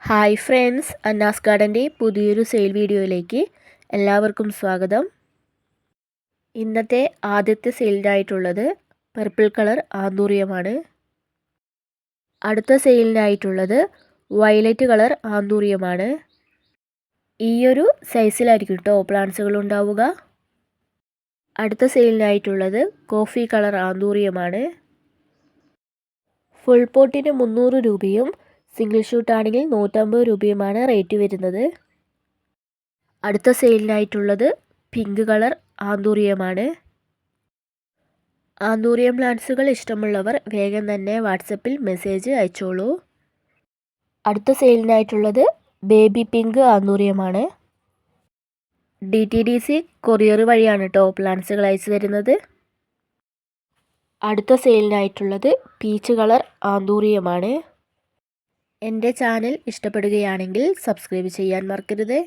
Hi friends, അന്നാസ് ഗാർഡൻ്റെ പുതിയൊരു sale വീഡിയോയിലേക്ക് എല്ലാവർക്കും സ്വാഗതം. ഇന്നത്തെ ആദ്യത്തെ സെയിലിനായിട്ടുള്ളത് പർപ്പിൾ കളർ ആന്തൂറിയമാണ്. അടുത്ത സെയിലിനായിട്ടുള്ളത് വയലറ്റ് കളർ ആന്തൂറിയമാണ്. ഈയൊരു സൈസിലായിരിക്കും കേട്ടോ പ്ലാന്റ്സുകൾ ഉണ്ടാവുക. അടുത്ത സെയിലിനായിട്ടുള്ളത് കോഫി കളർ ആന്തൂറിയമാണ്. ഫുൾ പോട്ടിന് 300 രൂപയും സിംഗിൾ ഷൂട്ട് ആണെങ്കിൽ 150 രൂപയുമാണ് റേറ്റ് വരുന്നത്. അടുത്ത സെയിലിനായിട്ടുള്ളത് പിങ്ക് കളർ ആന്തൂറിയമാണ്. ആന്തൂറിയം പ്ലാന്റ്സുകൾ ഇഷ്ടമുള്ളവർ വേഗം തന്നെ വാട്സപ്പിൽ മെസ്സേജ് അയച്ചോളൂ. അടുത്ത സെയിലിനായിട്ടുള്ളത് ബേബി പിങ്ക് ആന്തൂറിയമാണ്. DTDC കൊറിയർ വഴിയാണ് കേട്ടോ പ്ലാന്റ്സുകൾ അയച്ചു തരുന്നത്. അടുത്ത സെയിലിനായിട്ടുള്ളത് പീച്ച് കളർ ആന്തൂറിയമാണ്. എൻ്റെ ചാനൽ ഇഷ്ടപ്പെടുകയാണെങ്കിൽ സബ്സ്ക്രൈബ് ചെയ്യാൻ മറക്കരുത്.